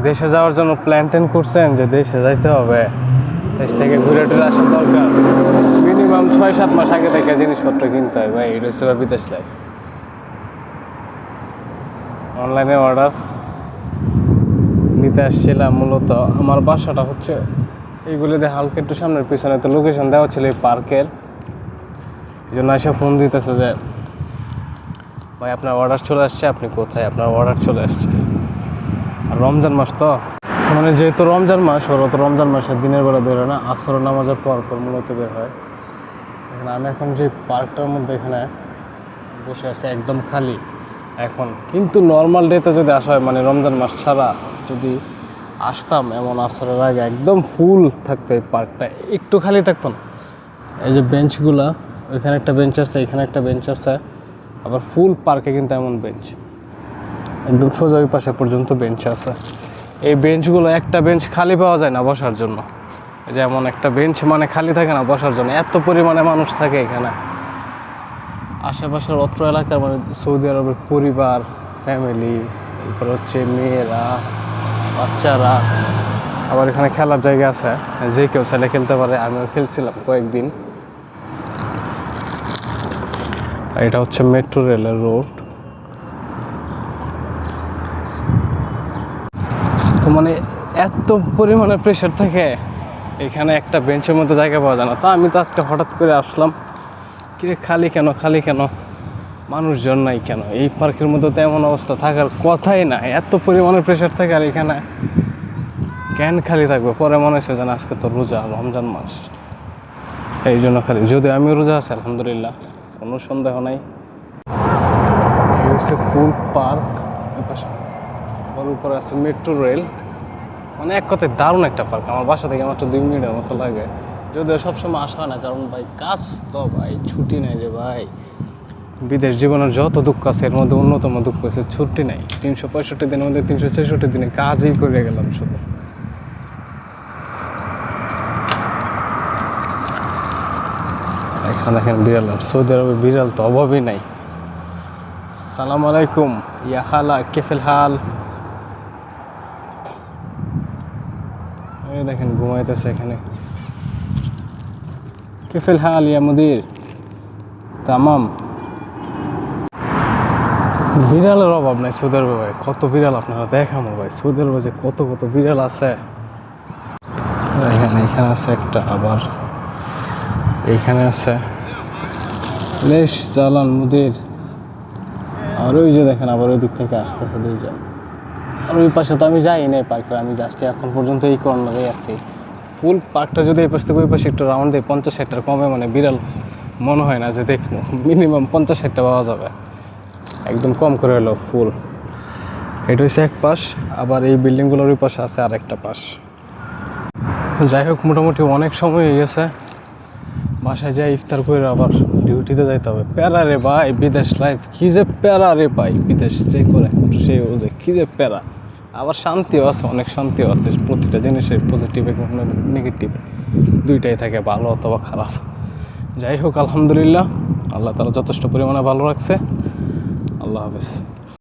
দেশে যাওয়ার জন্য প্ল্যান ট্যান করছেন যে দেশে যাইতে হবে, দেশ থেকে ঘুরে টুরে আসার দরকার, মিনিমাম 6-7 মাস আগে থেকে জিনিসপত্র কিনতে হয় ভাই। এটা হচ্ছে বিদেশ লাইফ। অনলাইনে অর্ডার নিতে আসছিলাম। মূলত আমার বাসাটা হচ্ছে এইগুলিতে হালকা একটু সামনের পিছনে, তো লোকেশন দেওয়া ছিল এই পার্কের। এই জন্য এসে ফোন দিতেছে যে ভাই আপনার অর্ডার চলে আসছে, আপনি কোথায়? আপনার অর্ডার চলে আসছে। আর রমজান মাস তো, মানে যেহেতু রমজান মাস, ওরা তো রমজান মাসের দিনের বেলা বের হয় না, আসর নামাজের পর মূলত বের হয়। এখানে আমি এখন যে পার্কটার মধ্যে এখানে বসে আছি, একদম খালি এখন। কিন্তু নর্মাল ডেতে যদি আসা হয়, মানে রমজান মাস ছাড়া যদি আসতাম, এমন আসরের আগে একদম ফুল থাকতো এই পার্কটা, একটু খালি থাকতো না। এই যে বেঞ্চগুলা, ওইখানে একটা বেঞ্চ আছে, এখানে একটা বেঞ্চ আছে, আবার ফুল পার্কে কিন্তু এমন বেঞ্চ একদম সোজা ওই পাশে পর্যন্ত বেঞ্চ আছে। এই বেঞ্চগুলো, একটা বেঞ্চ খালি পাওয়া যায় না বসার জন্য। যেমন একটা বেঞ্চ মানে খালি থাকে না বসার জন্য, এত পরিমাণে মানুষ থাকে এখানে। আশেপাশের অত্র এলাকার মানে সৌদি আরবের পরিবার, ফ্যামিলি, এরপর হচ্ছে মেয়েরা, বাচ্চারা। আবার এখানে খেলার জায়গা আছে, যে কেউ ছেলে খেলতে পারে। আমিও খেলছিলাম কয়েকদিন। এটা হচ্ছে মেট্রো রেলের রোড। তো মানে এত পরিমাণে প্রেশার থাকে এখানে, একটা বেঞ্চের মধ্যে জায়গা পাওয়া যায় না। তো আমি তো আজকে হঠাৎ করে আসলাম, কিরে খালি কেন, খালি কেন, মানুষজন নাই কেন? এই পার্কের মধ্যে তো এমন অবস্থা থাকার কথাই না, এত পরিমাণে প্রেশার থাকে। আর এখানে কেন খালি থাকবে? পরে মনে হচ্ছে যেন আজকে তো রোজা, রমজান মাস, এই জন্য খালি। যদি আমিও রোজা আছি আলহামদুলিল্লাহ, কোনো সন্দেহ নাই। এই হচ্ছে ফুল পার্ক, ওই পাশে ওর উপরে আছে মেট্রো রেল। মানে এক কথায় দারুণ একটা পার্ক। আমার বাসা থেকে মাত্র 2 মিনিটের মতো লাগে। যদিও সবসময় আসা হয় না, কারণ ভাই কাজ তো, ভাই ছুটি নাই রে ভাই। বিদেশ জীবনের যত দুঃখ আছে এর মধ্যে অন্যতম দুঃখ হচ্ছে ছুটি নাই। 365 দিনের মধ্যে 366 দিনে কাজই করে গেলাম শুধু। এখানে দেখেন বিড়াল, সৌদি আরবে বিড়াল তো অভাবই নাই। সালাম আলাইকুম, ইয়া হালা কেফেল হাল। এই দেখেন ঘুমাইতেছে এখানে। কেফেল হাল ইয়া মুদির, তামাম। বিড়ালের অভাব নাই সৌদি আরবে ভাই। কত বিড়াল আপনারা দেখাবো ভাই, সৌদি আরবে যে কত কত বিড়াল আছে। এখানে আছে একটা, আবার এইখানে আছে লেশ জালান মুদির। আর ওই যে দেখেন আবার ওই দিক থেকে আসতেছে 2জন। আর ওই পাশে তো আমি যাই নাই পার্কে, আমি জাস্ট এখন পর্যন্ত এই কর্নারেই আছি। ফুল পার্কটা যদি এই পাশ থেকে ওই পাশে একটু রাউন্ড দিই, 50-60টার কমে মানে বিড়াল মনে হয় না যে দেখবো। মিনিমাম 50-60টা পাওয়া যাবে, একদম কম করে হলো ফুল। এটা হচ্ছে এক পাশ, আবার এই বিল্ডিংগুলোর ওই পাশে আছে আর একটা পাশ। যাই হোক, মোটামুটি অনেক সময় হয়ে গেছে। বাসায় যাই ইফতার করে আবার ডিউটিতে যাইতে হবে। প্যারা রে ভাই, বিদেশ লাইফ কি যে প্যারা রে ভাই। বিদেশ যে করে সে যে কি যে প্যারা। আবার শান্তিও আছে, অনেক শান্তিও আছে। প্রতিটা জিনিসের পজিটিভ এবং নেগেটিভ দুইটাই থাকে, ভালো অথবা খারাপ। যাই হোক আলহামদুলিল্লাহ, আল্লাহ তাআলা যথেষ্ট পরিমাণে ভালো রাখছে। আল্লাহ হাফেজ।